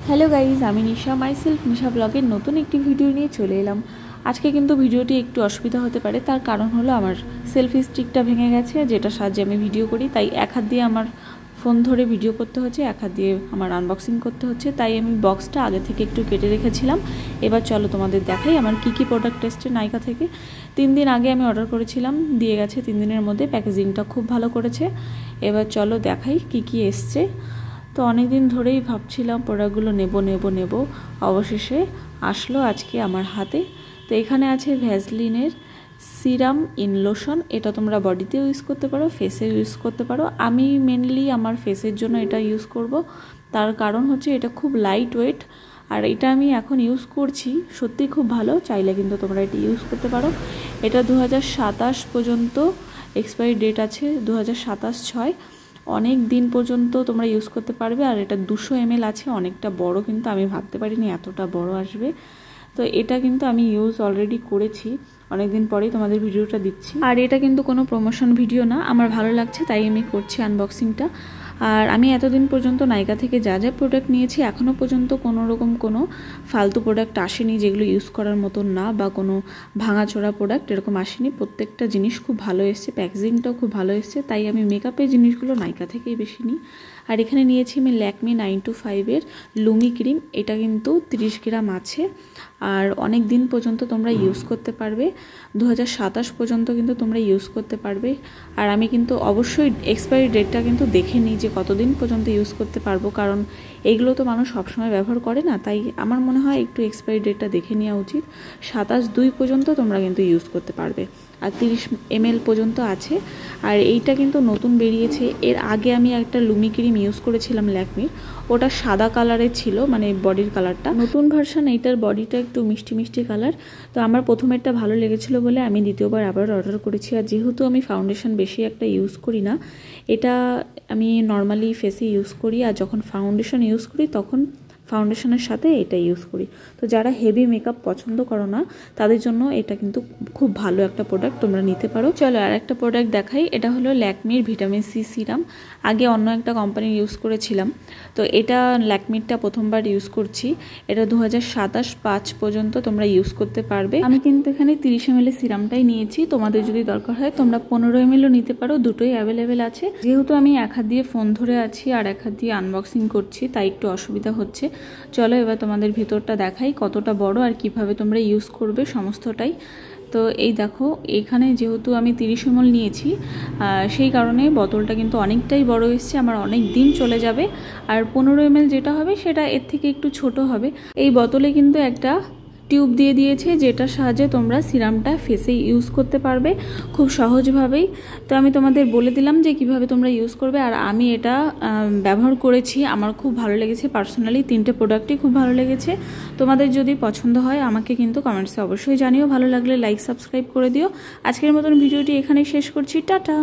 Hello guys, আমি নিশা myself নিশা ব্লগের নতুন একটি ভিডিও নিয়ে চলে এলাম। আজকে কিন্তু ভিডিওটি একটু অসুবিধা হতে পারে, তার কারণ হলো আমার সেলফি স্টিকটা ভেঙে গেছে, যেটা সাহায্যে আমি ভিডিও করি। তাই এক হাত দিয়ে আমার ফোন ধরে ভিডিও করতে হচ্ছে, এক হাত দিয়ে আমার আনবক্সিং করতে হচ্ছে। তাই আমি বক্সটা আগে থেকে একটু কেটে রেখেছিলাম। এবার চলো তোমাদের দেখাই আমার কী কী প্রোডাক্ট এসছে নাইকা থেকে। 3 দিন আগে আমি অর্ডার করেছিলাম, দিয়ে গেছে 3 দিনের মধ্যে। প্যাকেজিংটা খুব ভালো করেছে। এবার চলো দেখাই কী কী এসছে। তো অনেক দিন ধরেই ভাবছিলাম প্রোডাক্টগুলো নেব, অবশেষে আসলো আজকে আমার হাতে। তো এখানে আছে ভ্যাসলিনের সিরাম ইন লোশন। এটা তোমরা বডিতেও ইউজ করতে পারো, ফেসে ইউজ করতে পারো। আমি মেনলি আমার ফেসের জন্য এটা ইউজ করব, তার কারণ হচ্ছে এটা খুব লাইট ওয়েট, আর এটা আমি এখন ইউজ করছি, সত্যি খুব ভালো। চাইলে কিন্তু তোমরা এটা ইউজ করতে পারো। এটা 2027 পর্যন্ত এক্সপায়ারি ডেট আছে, 2027/6। অনেক দিন পর্যন্ত তোমরা ইউজ করতে পারবে। আর এটা 200 ml আছে, অনেকটা বড়, কিন্তু আমি ভাবতে পারিনি এতটা বড় আসবে। তো এটা কিন্তু আমি ইউজ অলরেডি করেছি, অনেক দিন পরেই তোমাদের ভিডিওটা দিচ্ছি। আর এটা কিন্তু কোনো প্রমোশন ভিডিও না, আমার ভালো লাগছে তাই আমি করছি আনবক্সিংটা। আর আমি এতদিন পর্যন্ত নাইকা থেকে যা যা প্রোডাক্ট নিয়েছি, এখনও পর্যন্ত কোনো রকম কোনো ফালতু প্রোডাক্ট আসেনি যেগুলো ইউজ করার মতন না, বা কোনো ভাঙাচোরা প্রোডাক্ট এরকম আসেনি। প্রত্যেকটা জিনিস খুব ভালো এসছে, প্যাকেজিংটাও খুব ভালো এসছে। তাই আমি মেকআপের জিনিসগুলো নাইকা থেকেই বেশি নিই। আর এখানে নিয়েছি আমি ল্যাকমি 925-এর লুমি ক্রিম। এটা কিন্তু 30 গ্রাম আছে, আর অনেক দিন পর্যন্ত তোমরা ইউজ করতে পারবে। 2027 পর্যন্ত কিন্তু তোমরা ইউজ করতে পারবে। আর আমি কিন্তু অবশ্যই এক্সপায়ারি ডেটটা কিন্তু দেখে নিই যে কতদিন পর্যন্ত ইউজ করতে পারবো, কারণ এইগুলো তো মানুষ সবসময় ব্যবহার করে না। তাই আমার মনে হয় একটু এক্সপায়ারি ডেটটা দেখে নেওয়া উচিত। 27/2 পর্যন্ত তোমরা কিন্তু ইউজ করতে পারবে, আর 30 ml পর্যন্ত আছে। আর এইটা কিন্তু নতুন বেরিয়েছে। এর আগে আমি একটা লুমি ক্রিম ইউজ করেছিলাম ল্যাকমির, ওটা সাদা কালারের ছিল, মানে বডির কালারটা। নতুন ভার্সন এইটার বডিটা একটু মিষ্টি মিষ্টি কালার। তো আমার প্রথমেরটা ভালো লেগেছিল বলে আমি দ্বিতীয়বার আবার অর্ডার করেছি। আর যেহেতু আমি ফাউন্ডেশন বেশি একটা ইউজ করি না, এটা আমি নর্মালি ফেসে ইউজ করি, আর যখন ফাউন্ডেশন ইউজ করি তখন ফাউন্ডেশনের সাথে এটা ইউজ করি। তো যারা হেভি মেকআপ পছন্দ করো না, তাদের জন্য এটা কিন্তু খুব ভালো একটা প্রোডাক্ট, তোমরা নিতে পারো। চলো আর একটা প্রোডাক্ট দেখাই। এটা হলো ল্যাকমির ভিটামিন সি সিরাম। আগে অন্য একটা কোম্পানি ইউজ করেছিলাম, তো এটা ল্যাকমিরটা প্রথমবার ইউজ করছি। এটা 2027/5 পর্যন্ত তোমরা ইউজ করতে পারবে। আমি কিন্তু এখানে 30 ml সিরামটাই নিয়েছি, তোমাদের যদি দরকার হয় তোমরা 15 ml নিতে পারো, দুটোই অ্যাভেলেবেল আছে। যেহেতু আমি এক হাত দিয়ে ফোন ধরে আছি আর এক হাত দিয়ে আনবক্সিং করছি, তাই একটু অসুবিধা হচ্ছে। চলো এবার তোমাদের ভিতরটা দেখাই কতটা বড় আর কিভাবে তোমরা ইউজ করবে সমস্তটাই। তো এই দেখো, এখানে যেহেতু আমি 30 ml নিয়েছি, সেই কারণে বোতলটা কিন্তু অনেকটাই বড় এসছে, আমার অনেক দিন চলে যাবে। আর 15 ml যেটা হবে সেটা এর থেকে একটু ছোট হবে। এই বোতলে কিন্তু একটা টিউব দিয়ে দিয়েছে, যেটার সাহায্যে তোমরা সিরামটা ফেসে ইউজ করতে পারবে খুব সহজভাবেই। তো আমি তোমাদের বলে দিলাম যে কিভাবে তোমরা ইউজ করবে। আর আমি এটা ব্যবহার করেছি, আমার খুব ভালো লেগেছে পার্সোনালি। 3টে প্রোডাক্টই খুব ভালো লেগেছে। তোমাদের যদি পছন্দ হয় আমাকে কিন্তু কমেন্টসে অবশ্যই জানিও। ভালো লাগলে লাইক সাবস্ক্রাইব করে দিও। আজকের মতন ভিডিওটি এখানেই শেষ করছি, টাটা।